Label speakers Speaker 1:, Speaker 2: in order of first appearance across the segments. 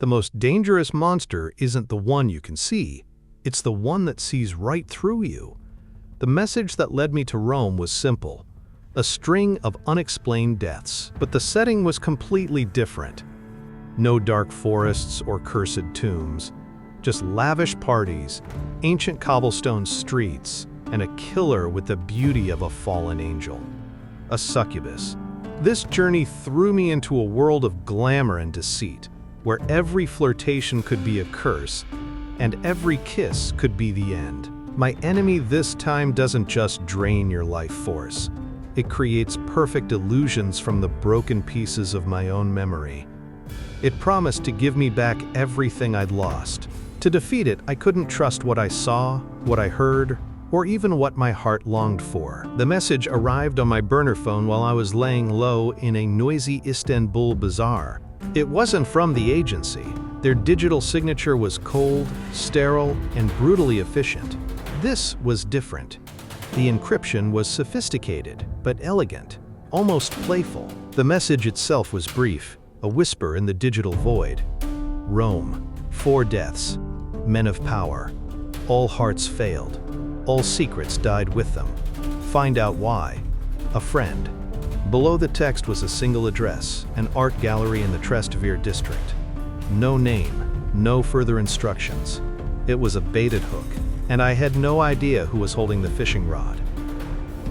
Speaker 1: The most dangerous monster isn't the one you can see, it's the one that sees right through you. The message that led me to Rome was simple: a string of unexplained deaths, but the setting was completely different. No dark forests or cursed tombs, just lavish parties, ancient cobblestone streets, and a killer with the beauty of a fallen angel. A succubus. This journey threw me into a world of glamour and deceit, where every flirtation could be a curse, and every kiss could be the end. My enemy this time doesn't just drain your life force. It creates perfect illusions from the broken pieces of my own memory. It promised to give me back everything I'd lost. To defeat it, I couldn't trust what I saw, what I heard, or even what my heart longed for. The message arrived on my burner phone while I was laying low in a noisy Istanbul bazaar. It wasn't from the agency. Their digital signature was cold, sterile, and brutally efficient. This was different. The encryption was sophisticated, but elegant, almost playful. The message itself was brief, a whisper in the digital void. Rome, 4 deaths, men of power. All hearts failed. All secrets died with them. Find out why. A friend. Below the text was a single address, an art gallery in the Trastevere district. No name, no further instructions. It was a baited hook, and I had no idea who was holding the fishing rod.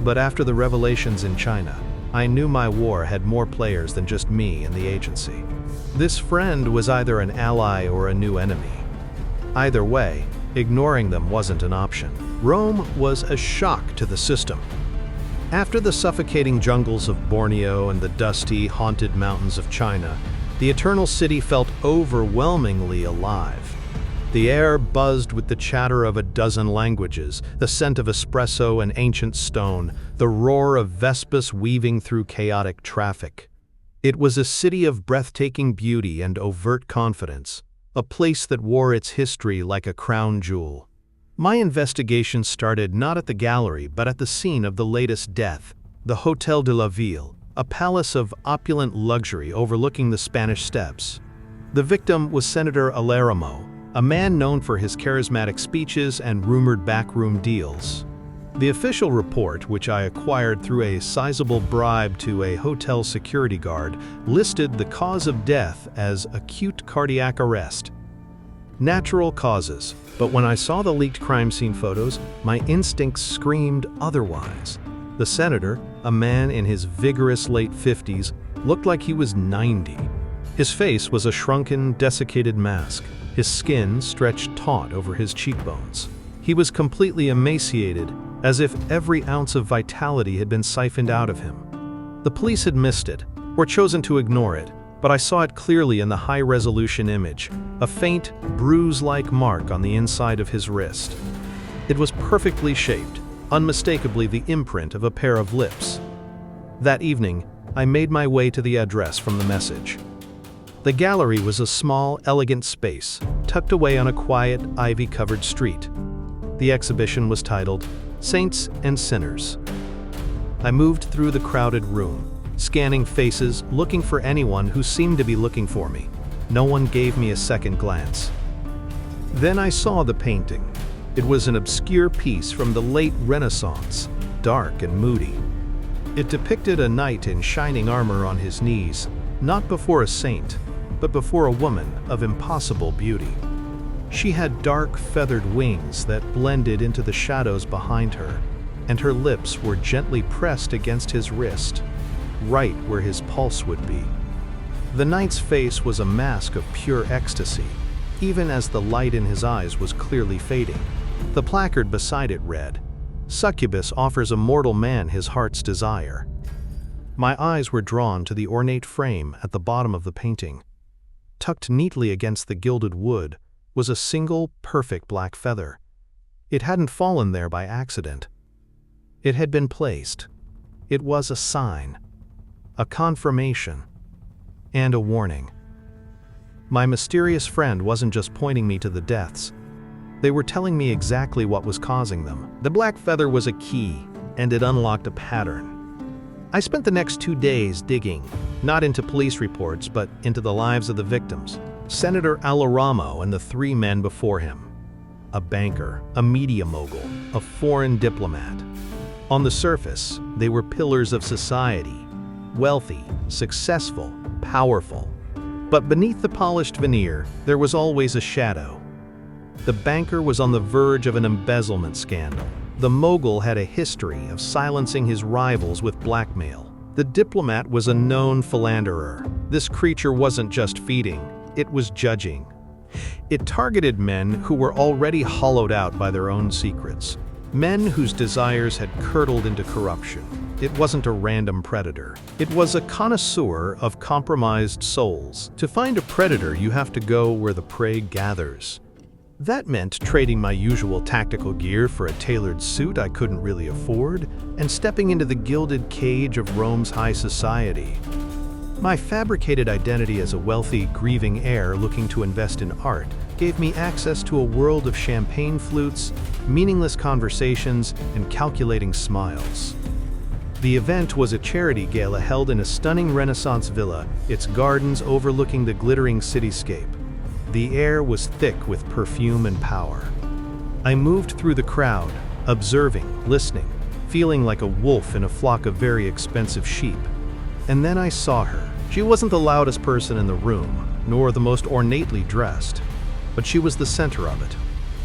Speaker 1: But after the revelations in China, I knew my war had more players than just me and the agency. This friend was either an ally or a new enemy. Either way, ignoring them wasn't an option. Rome was a shock to the system. After the suffocating jungles of Borneo and the dusty, haunted mountains of China, the Eternal City felt overwhelmingly alive. The air buzzed with the chatter of a dozen languages, the scent of espresso and ancient stone, the roar of Vespas weaving through chaotic traffic. It was a city of breathtaking beauty and overt confidence, a place that wore its history like a crown jewel. My investigation started not at the gallery but at the scene of the latest death, the Hotel de la Ville, a palace of opulent luxury overlooking the Spanish Steps. The victim was Senator Aleramo, a man known for his charismatic speeches and rumored backroom deals. The official report, which I acquired through a sizable bribe to a hotel security guard, listed the cause of death as acute cardiac arrest. Natural causes, but when I saw the leaked crime scene photos, my instincts screamed otherwise. The senator, a man in his vigorous late 50s, looked like he was 90. His face was a shrunken, desiccated mask, his skin stretched taut over his cheekbones. He was completely emaciated, as if every ounce of vitality had been siphoned out of him. The police had missed it, or chosen to ignore it, but I saw it clearly in the high-resolution image, a faint, bruise-like mark on the inside of his wrist. It was perfectly shaped, unmistakably the imprint of a pair of lips. That evening, I made my way to the address from the message. The gallery was a small, elegant space, tucked away on a quiet, ivy-covered street. The exhibition was titled, Saints and Sinners. I moved through the crowded room, scanning faces, looking for anyone who seemed to be looking for me. No one gave me a second glance. Then I saw the painting. It was an obscure piece from the late Renaissance, dark and moody. It depicted a knight in shining armor on his knees, not before a saint, but before a woman of impossible beauty. She had dark feathered wings that blended into the shadows behind her, and her lips were gently pressed against his wrist, right where his pulse would be. The knight's face was a mask of pure ecstasy, even as the light in his eyes was clearly fading. The placard beside it read, "Succubus offers a mortal man his heart's desire." My eyes were drawn to the ornate frame at the bottom of the painting. Tucked neatly against the gilded wood was a single, perfect black feather. It hadn't fallen there by accident. It had been placed. It was a sign, a confirmation, and a warning. My mysterious friend wasn't just pointing me to the deaths. They were telling me exactly what was causing them. The black feather was a key, and it unlocked a pattern. I spent the next 2 days digging, not into police reports, but into the lives of the victims. Senator Aloramo and the three men before him. A banker, a media mogul, a foreign diplomat. On the surface, they were pillars of society, wealthy, successful, powerful. But beneath the polished veneer, there was always a shadow. The banker was on the verge of an embezzlement scandal. The mogul had a history of silencing his rivals with blackmail. The diplomat was a known philanderer. This creature wasn't just feeding, it was judging. It targeted men who were already hollowed out by their own secrets. Men whose desires had curdled into corruption. It wasn't a random predator. It was a connoisseur of compromised souls. To find a predator, you have to go where the prey gathers. That meant trading my usual tactical gear for a tailored suit I couldn't really afford, and stepping into the gilded cage of Rome's high society. My fabricated identity as a wealthy, grieving heir looking to invest in art gave me access to a world of champagne flutes, meaningless conversations, and calculating smiles. The event was a charity gala held in a stunning Renaissance villa, its gardens overlooking the glittering cityscape. The air was thick with perfume and power. I moved through the crowd, observing, listening, feeling like a wolf in a flock of very expensive sheep. And then I saw her. She wasn't the loudest person in the room, nor the most ornately dressed, but she was the center of it.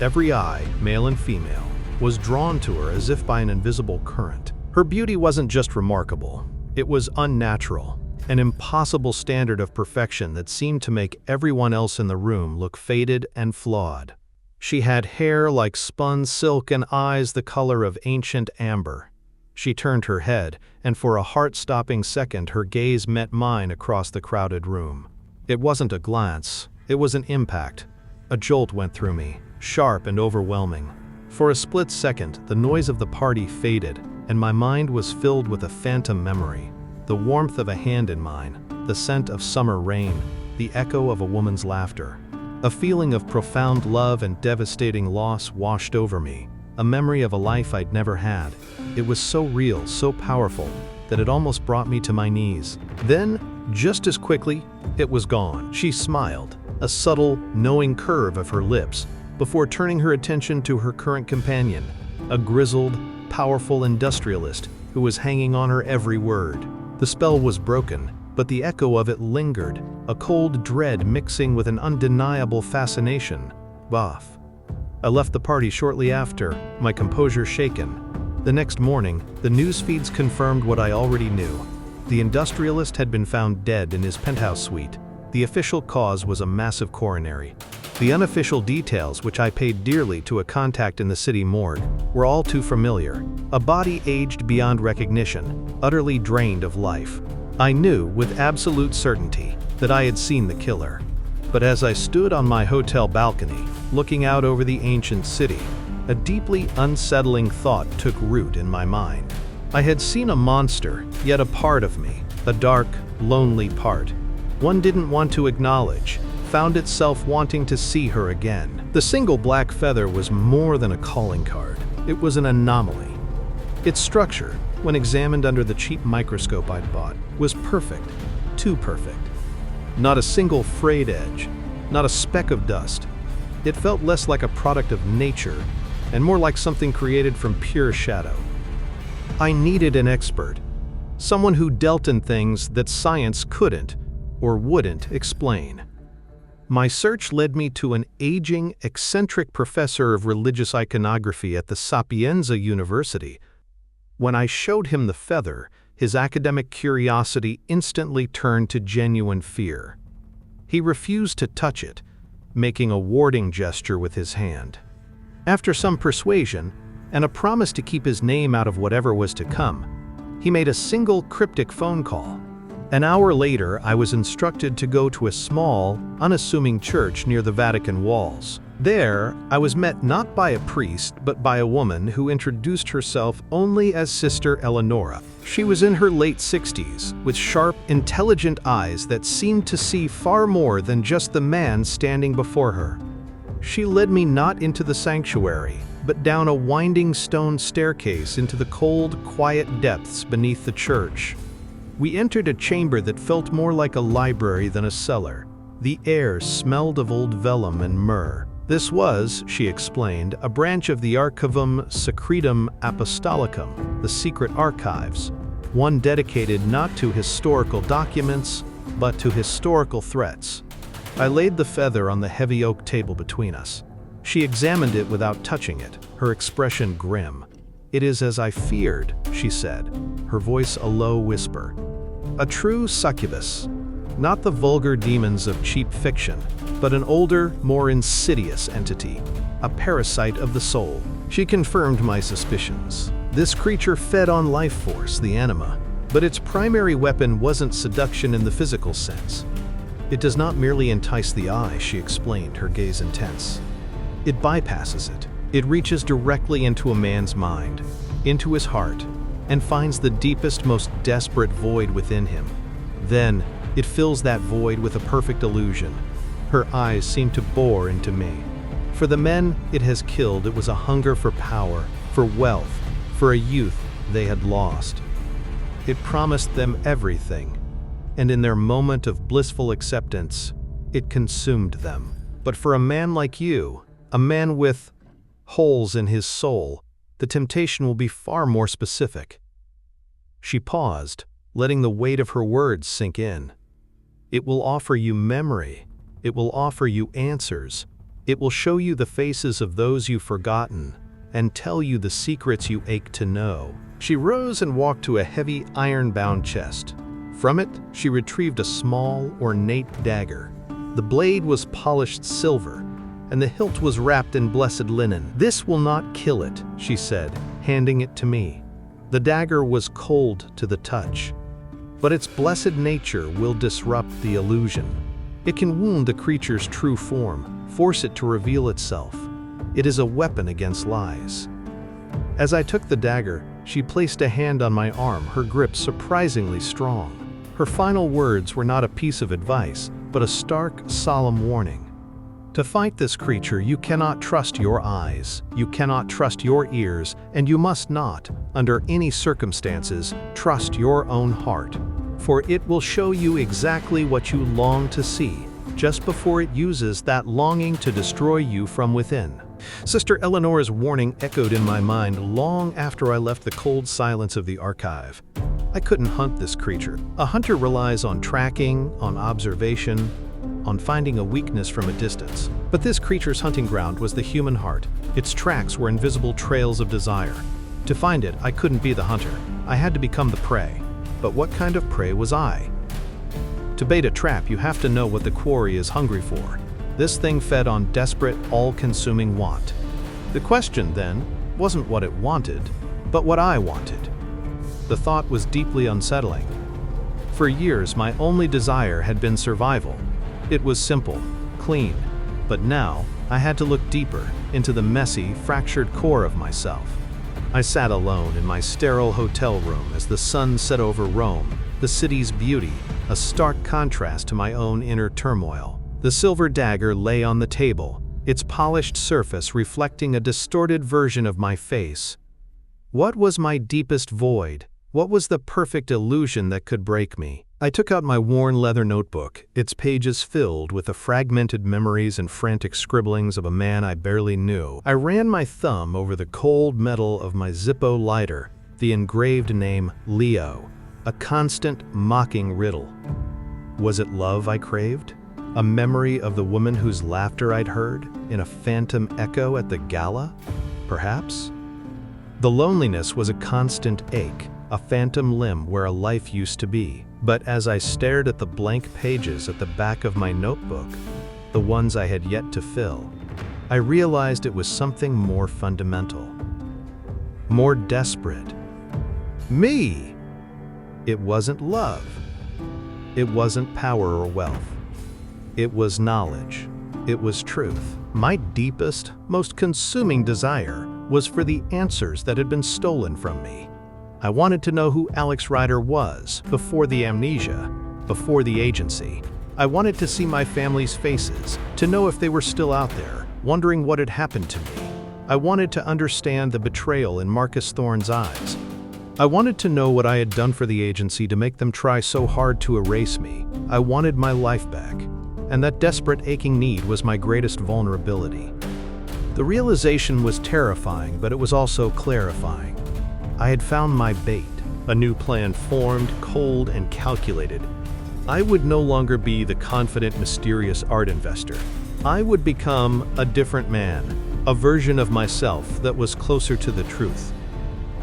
Speaker 1: Every eye, male and female, was drawn to her as if by an invisible current. Her beauty wasn't just remarkable, it was unnatural. An impossible standard of perfection that seemed to make everyone else in the room look faded and flawed. She had hair like spun silk and eyes the color of ancient amber. She turned her head, and for a heart-stopping second her gaze met mine across the crowded room. It wasn't a glance, it was an impact. A jolt went through me, sharp and overwhelming. For a split second, the noise of the party faded, and my mind was filled with a phantom memory. The warmth of a hand in mine, the scent of summer rain, the echo of a woman's laughter. A feeling of profound love and devastating loss washed over me, a memory of a life I'd never had. It was so real, so powerful, that it almost brought me to my knees. Then, just as quickly, it was gone. She smiled, a subtle, knowing curve of her lips, before turning her attention to her current companion, a grizzled, powerful industrialist who was hanging on her every word. The spell was broken, but the echo of it lingered, a cold dread mixing with an undeniable fascination. Boff. I left the party shortly after, my composure shaken. The next morning, the news feeds confirmed what I already knew. The industrialist had been found dead in his penthouse suite. The official cause was a massive coronary. The unofficial details, which I paid dearly to a contact in the city morgue, were all too familiar. A body aged beyond recognition, utterly drained of life. I knew with absolute certainty that I had seen the killer. But as I stood on my hotel balcony, looking out over the ancient city, a deeply unsettling thought took root in my mind. I had seen a monster, yet a part of me, a dark, lonely part. One didn't want to acknowledge, found itself wanting to see her again. The single black feather was more than a calling card. It was an anomaly. Its structure, when examined under the cheap microscope I'd bought, was perfect, too perfect. Not a single frayed edge, not a speck of dust. It felt less like a product of nature and more like something created from pure shadow. I needed an expert, someone who dealt in things that science couldn't or wouldn't explain. My search led me to an aging, eccentric professor of religious iconography at the Sapienza University. When I showed him the feather, his academic curiosity instantly turned to genuine fear. He refused to touch it, making a warding gesture with his hand. After some persuasion, and a promise to keep his name out of whatever was to come, he made a single cryptic phone call. An hour later, I was instructed to go to a small, unassuming church near the Vatican walls. There, I was met not by a priest, but by a woman who introduced herself only as Sister Eleonora. She was in her late 60s, with sharp, intelligent eyes that seemed to see far more than just the man standing before her. She led me not into the sanctuary, but down a winding stone staircase into the cold, quiet depths beneath the church. We entered a chamber that felt more like a library than a cellar. The air smelled of old vellum and myrrh. This was, she explained, a branch of the Archivum Secretum Apostolicum, the secret archives, one dedicated not to historical documents, but to historical threats. I laid the feather on the heavy oak table between us. She examined it without touching it, her expression grim. "It is as I feared," she said, her voice a low whisper. "A true succubus. Not the vulgar demons of cheap fiction, but an older, more insidious entity, a parasite of the soul." She confirmed my suspicions. This creature fed on life force, the anima, but its primary weapon wasn't seduction in the physical sense. It does not merely entice the eye, she explained, her gaze intense. It bypasses it. It reaches directly into a man's mind, into his heart, and finds the deepest, most desperate void within him. Then, it fills that void with a perfect illusion. Her eyes seem to bore into me. For the men it has killed, it was a hunger for power, for wealth, for a youth they had lost. It promised them everything, and in their moment of blissful acceptance, it consumed them. But for a man like you, a man with holes in his soul, the temptation will be far more specific. She paused, letting the weight of her words sink in. It will offer you memory. It will offer you answers. It will show you the faces of those you've forgotten and tell you the secrets you ache to know. She rose and walked to a heavy iron-bound chest. From it, she retrieved a small, ornate dagger. The blade was polished silver, and the hilt was wrapped in blessed linen. "This will not kill it," she said, handing it to me. The dagger was cold to the touch, but its blessed nature will disrupt the illusion. It can wound the creature's true form, force it to reveal itself. It is a weapon against lies. As I took the dagger, she placed a hand on my arm, her grip surprisingly strong. Her final words were not a piece of advice, but a stark, solemn warning. To fight this creature, you cannot trust your eyes, you cannot trust your ears, and you must not, under any circumstances, trust your own heart. For it will show you exactly what you long to see, just before it uses that longing to destroy you from within. Sister Eleanor's warning echoed in my mind long after I left the cold silence of the archive. I couldn't hunt this creature. A hunter relies on tracking, on observation, on finding a weakness from a distance. But this creature's hunting ground was the human heart. Its tracks were invisible trails of desire. To find it, I couldn't be the hunter. I had to become the prey. But what kind of prey was I? To bait a trap, you have to know what the quarry is hungry for. This thing fed on desperate, all-consuming want. The question, then, wasn't what it wanted, but what I wanted. The thought was deeply unsettling. For years, my only desire had been survival. It was simple, clean, but now I had to look deeper into the messy, fractured core of myself. I sat alone in my sterile hotel room as the sun set over Rome, the city's beauty, a stark contrast to my own inner turmoil. The silver dagger lay on the table, its polished surface reflecting a distorted version of my face. What was my deepest void? What was the perfect illusion that could break me? I took out my worn leather notebook, its pages filled with the fragmented memories and frantic scribblings of a man I barely knew. I ran my thumb over the cold metal of my Zippo lighter, the engraved name Leo, a constant, mocking riddle. Was it love I craved? A memory of the woman whose laughter I'd heard in a phantom echo at the gala? Perhaps? The loneliness was a constant ache, a phantom limb where a life used to be. But as I stared at the blank pages at the back of my notebook, the ones I had yet to fill, I realized it was something more fundamental, more desperate. Me! It wasn't love. It wasn't power or wealth. It was knowledge. It was truth. My deepest, most consuming desire was for the answers that had been stolen from me. I wanted to know who Alex Ryder was before the amnesia, before the agency. I wanted to see my family's faces, to know if they were still out there, wondering what had happened to me. I wanted to understand the betrayal in Marcus Thorne's eyes. I wanted to know what I had done for the agency to make them try so hard to erase me. I wanted my life back. and that desperate aching need was my greatest vulnerability. The realization was terrifying, but it was also clarifying. I had found my bait. A new plan formed, cold and calculated. I would no longer be the confident, mysterious art investor. I would become a different man, a version of myself that was closer to the truth.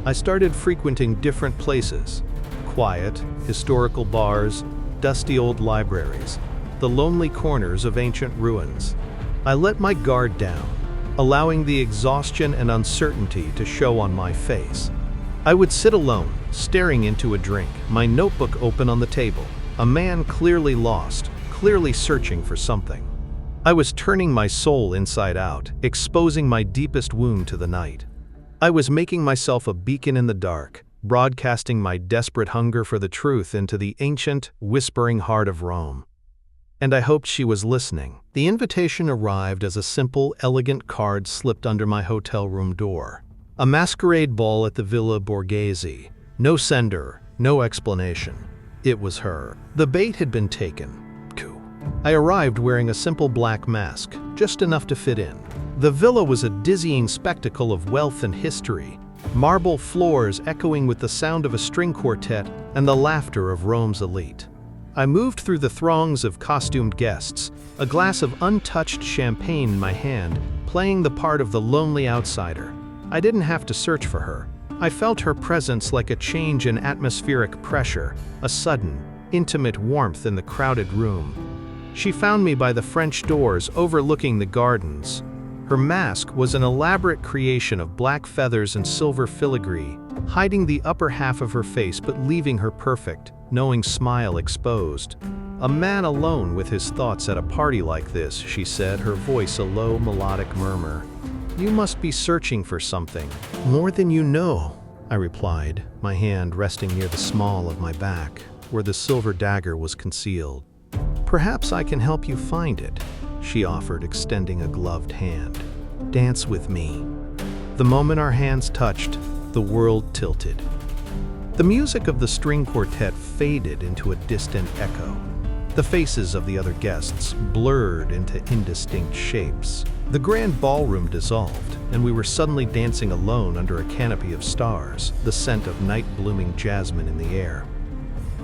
Speaker 1: I started frequenting different places: quiet, historical bars, dusty old libraries, the lonely corners of ancient ruins. I let my guard down, allowing the exhaustion and uncertainty to show on my face. I would sit alone, staring into a drink, my notebook open on the table. A man clearly lost, clearly searching for something. I was turning my soul inside out, exposing my deepest wound to the night. I was making myself a beacon in the dark, broadcasting my desperate hunger for the truth into the ancient, whispering heart of Rome. And I hoped she was listening. The invitation arrived as a simple, elegant card slipped under my hotel room door. A masquerade ball at the Villa Borghese. No sender, no explanation. It was her. The bait had been taken. I arrived wearing a simple black mask, just enough to fit in. The villa was a dizzying spectacle of wealth and history, marble floors echoing with the sound of a string quartet and the laughter of Rome's elite. I moved through the throngs of costumed guests, a glass of untouched champagne in my hand, playing the part of the lonely outsider. I didn't have to search for her. I felt her presence like a change in atmospheric pressure, a sudden, intimate warmth in the crowded room. She found me by the French doors overlooking the gardens. Her mask was an elaborate creation of black feathers and silver filigree, hiding the upper half of her face but leaving her perfect, knowing smile exposed. "A man alone with his thoughts at a party like this," she said, her voice a low melodic murmur. "You must be searching for something. More than you know," I replied, my hand resting near the small of my back, where the silver dagger was concealed. "Perhaps I can help you find it," she offered, extending a gloved hand. "Dance with me." The moment our hands touched, the world tilted. The music of the string quartet faded into a distant echo. The faces of the other guests blurred into indistinct shapes. The grand ballroom dissolved, and we were suddenly dancing alone under a canopy of stars, the scent of night-blooming jasmine in the air.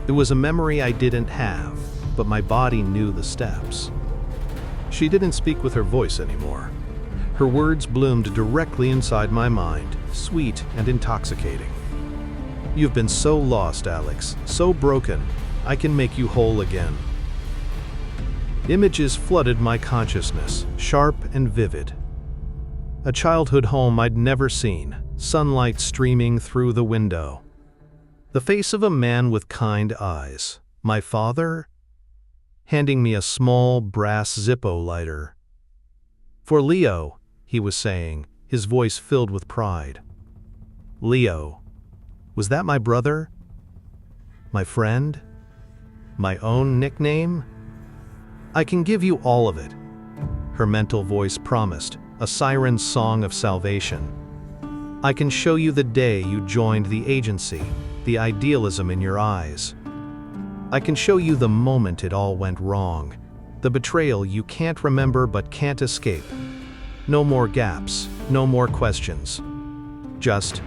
Speaker 1: It was a memory I didn't have, but my body knew the steps. She didn't speak with her voice anymore. Her words bloomed directly inside my mind, sweet and intoxicating. "You've been so lost, Alex, so broken. I can make you whole again." Images flooded my consciousness, sharp and vivid. A childhood home I'd never seen, sunlight streaming through the window. The face of a man with kind eyes. My father? Handing me a small brass Zippo lighter. "For Leo," he was saying, his voice filled with pride. Leo. Was that my brother? My friend? My own nickname? "I can give you all of it," her mental voice promised, a siren's song of salvation. "I can show you the day you joined the agency, the idealism in your eyes. I can show you the moment it all went wrong, the betrayal you can't remember but can't escape. No more gaps, no more questions. Just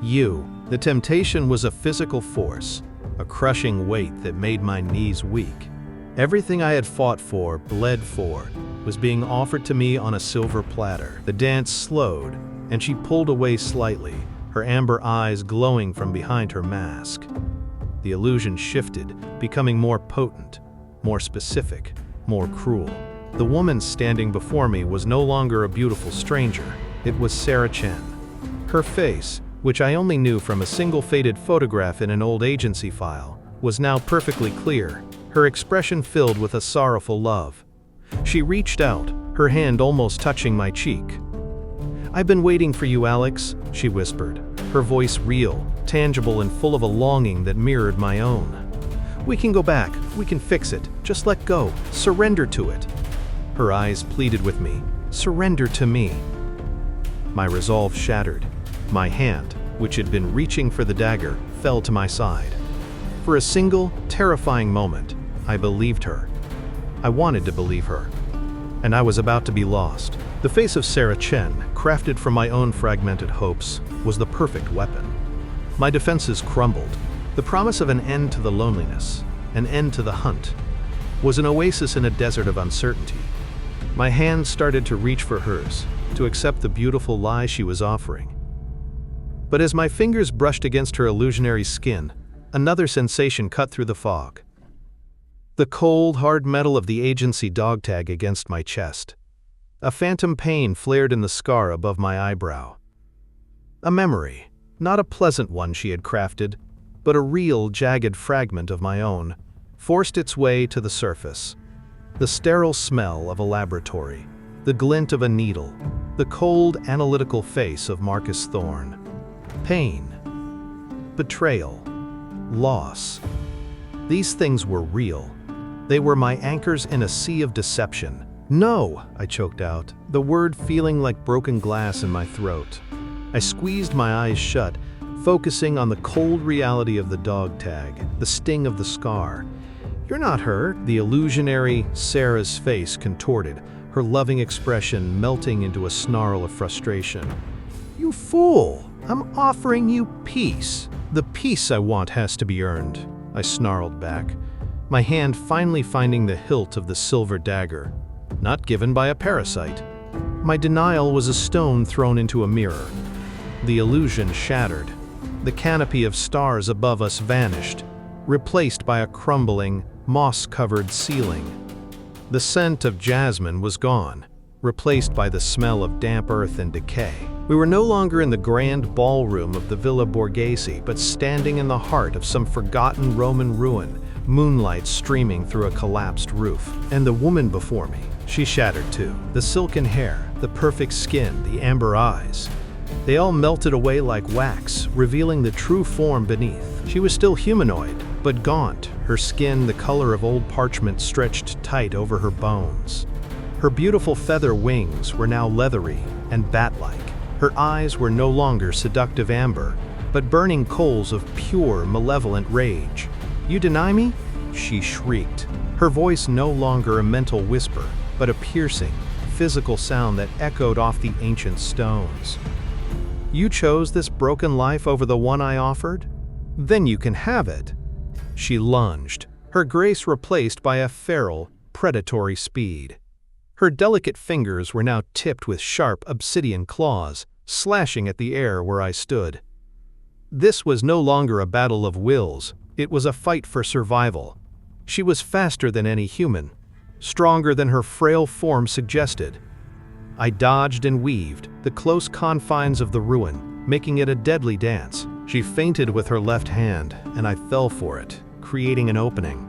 Speaker 1: you." The temptation was a physical force, a crushing weight that made my knees weak. Everything I had fought for, bled for, was being offered to me on a silver platter. The dance slowed, and she pulled away slightly, her amber eyes glowing from behind her mask. The illusion shifted, becoming more potent, more specific, more cruel. The woman standing before me was no longer a beautiful stranger. It was Sarah Chen. Her face, which I only knew from a single faded photograph in an old agency file, was now perfectly clear, her expression filled with a sorrowful love. She reached out, her hand almost touching my cheek. "I've been waiting for you, Alex," she whispered, her voice real, tangible and full of a longing that mirrored my own. "We can go back, we can fix it, just let go, surrender to it." Her eyes pleaded with me, "Surrender to me." My resolve shattered. My hand, which had been reaching for the dagger, fell to my side. For a single, terrifying moment, I believed her. I wanted to believe her. And I was about to be lost. The face of Sarah Chen, crafted from my own fragmented hopes, was the perfect weapon. My defenses crumbled. The promise of an end to the loneliness, an end to the hunt, was an oasis in a desert of uncertainty. My hands started to reach for hers, to accept the beautiful lie she was offering. But as my fingers brushed against her illusionary skin, another sensation cut through the fog. The cold, hard metal of the agency dog tag against my chest. A phantom pain flared in the scar above my eyebrow. A memory, not a pleasant one she had crafted, but a real, jagged fragment of my own, forced its way to the surface. The sterile smell of a laboratory, the glint of a needle, the cold, analytical face of Marcus Thorne. Pain, betrayal, loss. These things were real. They were my anchors in a sea of deception. "No," I choked out, the word feeling like broken glass in my throat. I squeezed my eyes shut, focusing on the cold reality of the dog tag, the sting of the scar. "You're not her," the illusionary Sarah's face contorted, her loving expression melting into a snarl of frustration. "You fool! I'm offering you peace." "The peace I want has to be earned," I snarled back, my hand finally finding the hilt of the silver dagger, not given by a parasite. My denial was a stone thrown into a mirror. The illusion shattered. The canopy of stars above us vanished, replaced by a crumbling, moss-covered ceiling. The scent of jasmine was gone, replaced by the smell of damp earth and decay. We were no longer in the grand ballroom of the Villa Borghese, but standing in the heart of some forgotten Roman ruin, moonlight streaming through a collapsed roof. And the woman before me, she shattered too. The silken hair, the perfect skin, the amber eyes. They all melted away like wax, revealing the true form beneath. She was still humanoid, but gaunt, her skin the color of old parchment stretched tight over her bones. Her beautiful feather wings were now leathery and bat-like. Her eyes were no longer seductive amber, but burning coals of pure, malevolent rage. "You deny me?" she shrieked, her voice no longer a mental whisper, but a piercing, physical sound that echoed off the ancient stones. "You chose this broken life over the one I offered? Then you can have it." She lunged, her grace replaced by a feral, predatory speed. Her delicate fingers were now tipped with sharp obsidian claws, slashing at the air where I stood. This was no longer a battle of wills, it was a fight for survival. She was faster than any human, stronger than her frail form suggested. I dodged and weaved, the close confines of the ruin, making it a deadly dance. She feinted with her left hand, and I fell for it, creating an opening.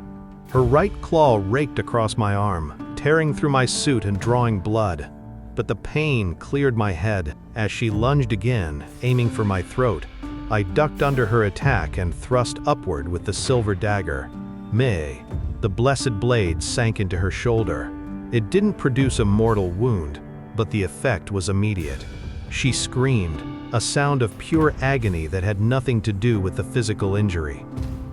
Speaker 1: Her right claw raked across my arm, tearing through my suit and drawing blood. But the pain cleared my head as she lunged again, aiming for my throat. I ducked under her attack and thrust upward with the silver dagger. May, the blessed blade sank into her shoulder. It didn't produce a mortal wound, but the effect was immediate. She screamed, a sound of pure agony that had nothing to do with the physical injury.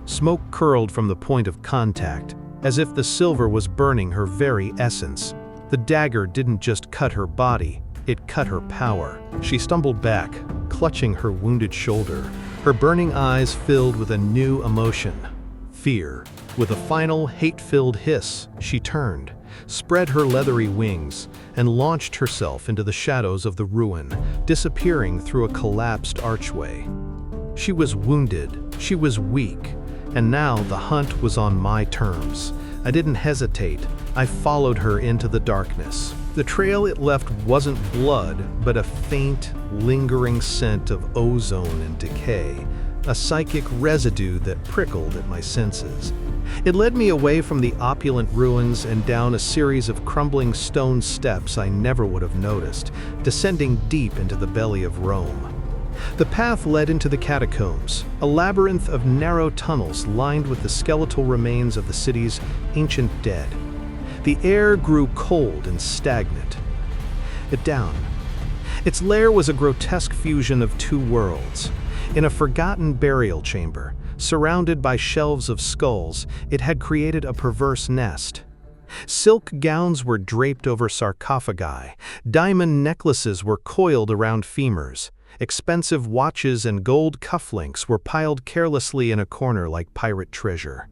Speaker 1: Smoke curled from the point of contact, as if the silver was burning her very essence. The dagger didn't just cut her body, it cut her power. She stumbled back, clutching her wounded shoulder, her burning eyes filled with a new emotion, fear. With a final, hate-filled hiss, she turned, spread her leathery wings, and launched herself into the shadows of the ruin, disappearing through a collapsed archway. She was wounded, she was weak, and now the hunt was on my terms. I didn't hesitate. I followed her into the darkness. The trail it left wasn't blood, but a faint, lingering scent of ozone and decay, a psychic residue that prickled at my senses. It led me away from the opulent ruins and down a series of crumbling stone steps I never would have noticed, descending deep into the belly of Rome. The path led into the catacombs, a labyrinth of narrow tunnels lined with the skeletal remains of the city's ancient dead. The air grew cold and stagnant. Its lair was a grotesque fusion of two worlds. In a forgotten burial chamber, surrounded by shelves of skulls, it had created a perverse nest. Silk gowns were draped over sarcophagi. Diamond necklaces were coiled around femurs. Expensive watches and gold cufflinks were piled carelessly in a corner like pirate treasure.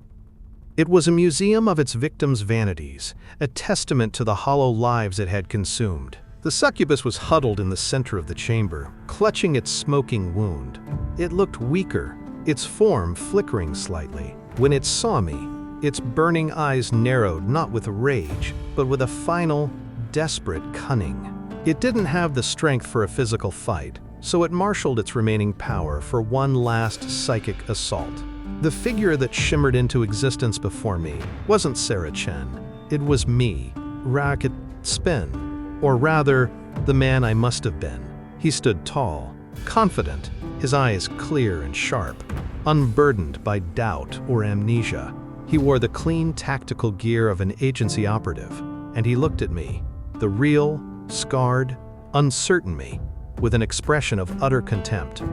Speaker 1: It was a museum of its victims' vanities, a testament to the hollow lives it had consumed. The succubus was huddled in the center of the chamber, clutching its smoking wound. It looked weaker, its form flickering slightly. When it saw me, its burning eyes narrowed not with rage, but with a final, desperate cunning. It didn't have the strength for a physical fight, so it marshaled its remaining power for one last psychic assault. The figure that shimmered into existence before me wasn't Sarah Chen. It was me, Racket Spin, or rather, the man I must have been. He stood tall, confident, his eyes clear and sharp, unburdened by doubt or amnesia. He wore the clean tactical gear of an agency operative, and he looked at me, the real, scarred, uncertain me, with an expression of utter contempt.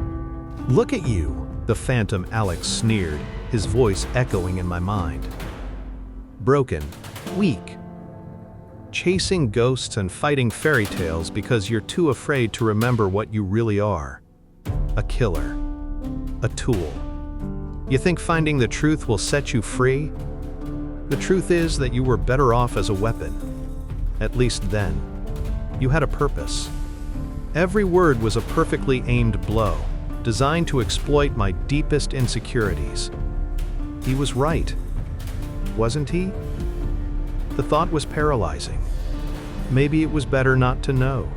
Speaker 1: "Look at you," the phantom Alex sneered, his voice echoing in my mind. "Broken, weak, chasing ghosts and fighting fairy tales because you're too afraid to remember what you really are. A killer. A tool. You think finding the truth will set you free? The truth is that you were better off as a weapon. At least then. You had a purpose. Every word was a perfectly aimed blow, designed to exploit my deepest insecurities. He was right, wasn't he? The thought was paralyzing. Maybe it was better not to know.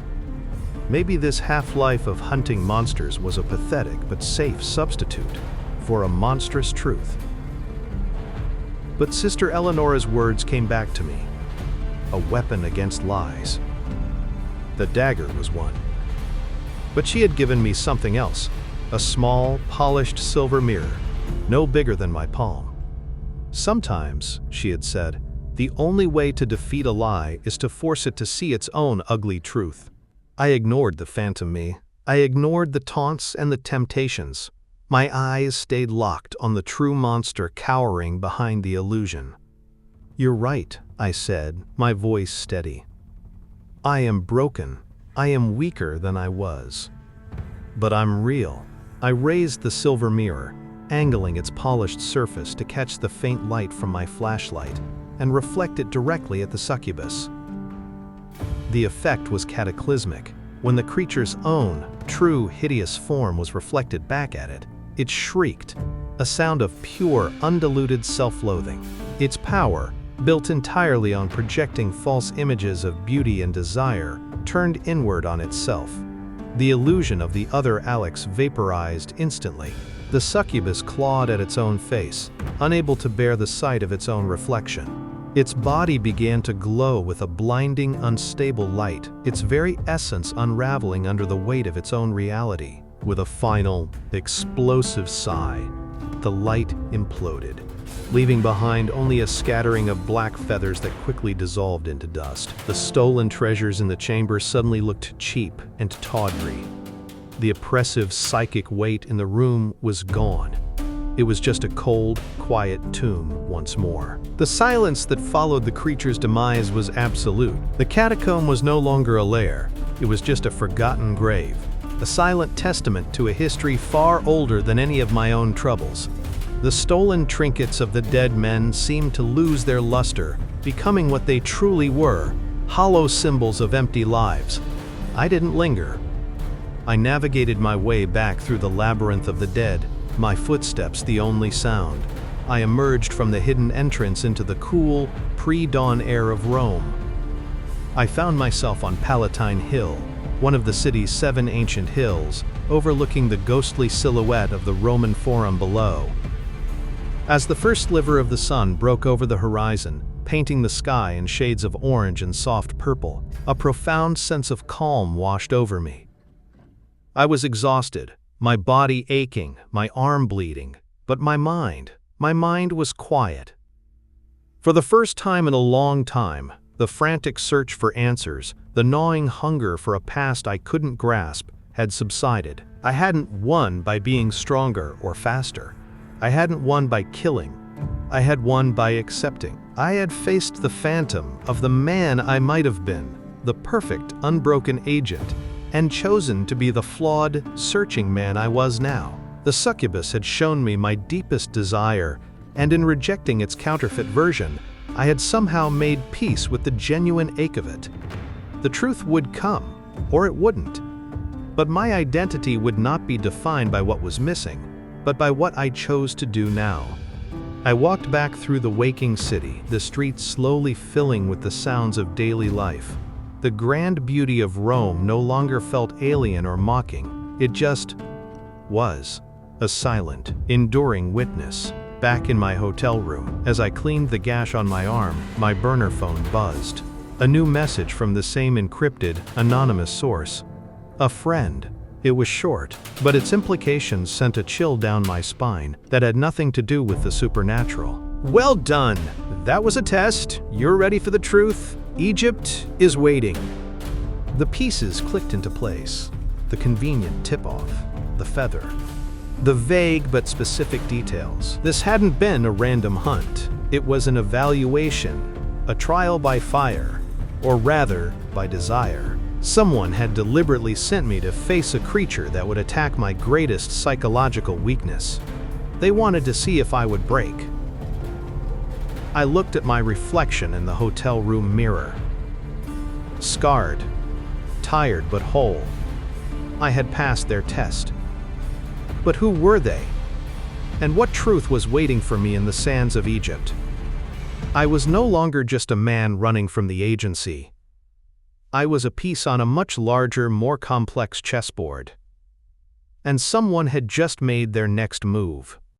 Speaker 1: Maybe this half-life of hunting monsters was a pathetic but safe substitute for a monstrous truth. But Sister Eleonora's words came back to me. A weapon against lies. The dagger was one. But she had given me something else, a small, polished silver mirror, no bigger than my palm. Sometimes, she had said, the only way to defeat a lie is to force it to see its own ugly truth. I ignored the phantom me. I ignored the taunts and the temptations. My eyes stayed locked on the true monster cowering behind the illusion. "You're right," I said, my voice steady. "I am broken. I am weaker than I was. But I'm real." I raised the silver mirror, angling its polished surface to catch the faint light from my flashlight and reflect it directly at the succubus. The effect was cataclysmic. When the creature's own, true, hideous form was reflected back at it, it shrieked, a sound of pure, undiluted self-loathing. Its power, built entirely on projecting false images of beauty and desire, turned inward on itself. The illusion of the other Alex vaporized instantly. The succubus clawed at its own face, unable to bear the sight of its own reflection. Its body began to glow with a blinding, unstable light, its very essence unraveling under the weight of its own reality. With a final, explosive sigh, the light imploded, leaving behind only a scattering of black feathers that quickly dissolved into dust. The stolen treasures in the chamber suddenly looked cheap and tawdry. The oppressive psychic weight in the room was gone. It was just a cold, quiet tomb once more. The silence that followed the creature's demise was absolute. The catacomb was no longer a lair. It was just a forgotten grave, a silent testament to a history far older than any of my own troubles. The stolen trinkets of the dead men seemed to lose their luster, becoming what they truly were, hollow symbols of empty lives. I didn't linger. I navigated my way back through the labyrinth of the dead, my footsteps the only sound. I emerged from the hidden entrance into the cool, pre-dawn air of Rome. I found myself on Palatine Hill, one of the city's 7 ancient hills, overlooking the ghostly silhouette of the Roman Forum below. As the first sliver of the sun broke over the horizon, painting the sky in shades of orange and soft purple, a profound sense of calm washed over me. I was exhausted, my body aching, my arm bleeding, but my mind was quiet. For the first time in a long time, the frantic search for answers, the gnawing hunger for a past I couldn't grasp, had subsided. I hadn't won by being stronger or faster. I hadn't won by killing. I had won by accepting. I had faced the phantom of the man I might have been, the perfect, unbroken agent, and chosen to be the flawed, searching man I was now. The succubus had shown me my deepest desire, and in rejecting its counterfeit version, I had somehow made peace with the genuine ache of it. The truth would come, or it wouldn't. But my identity would not be defined by what was missing, but by what I chose to do now. I walked back through the waking city, the streets slowly filling with the sounds of daily life. The grand beauty of Rome no longer felt alien or mocking. It just was. A silent, enduring witness. Back in my hotel room, as I cleaned the gash on my arm, my burner phone buzzed. A new message from the same encrypted, anonymous source. A friend. It was short, but its implications sent a chill down my spine that had nothing to do with the supernatural. Well done! That was a test. You're ready for the truth. Egypt is waiting. The pieces clicked into place. The convenient tip-off. The feather. The vague but specific details. This hadn't been a random hunt. It was an evaluation, a trial by fire, or rather, by desire. Someone had deliberately sent me to face a creature that would attack my greatest psychological weakness. They wanted to see if I would break. I looked at my reflection in the hotel room mirror. Scarred, tired but whole. I had passed their test. But who were they? And what truth was waiting for me in the sands of Egypt? I was no longer just a man running from the agency. I was a piece on a much larger, more complex chessboard. And someone had just made their next move.